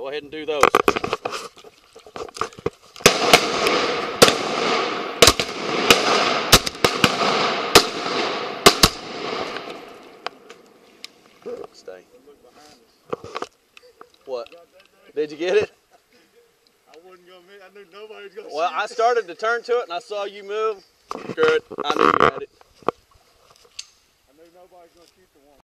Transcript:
Go ahead and do those. Stay. What? Did you get it? I wasn't gonna miss. I knew nobody was gonna. Well, I started to turn to it and I saw you move. Screw it. I knew you had it. I knew nobody was gonna shoot the one.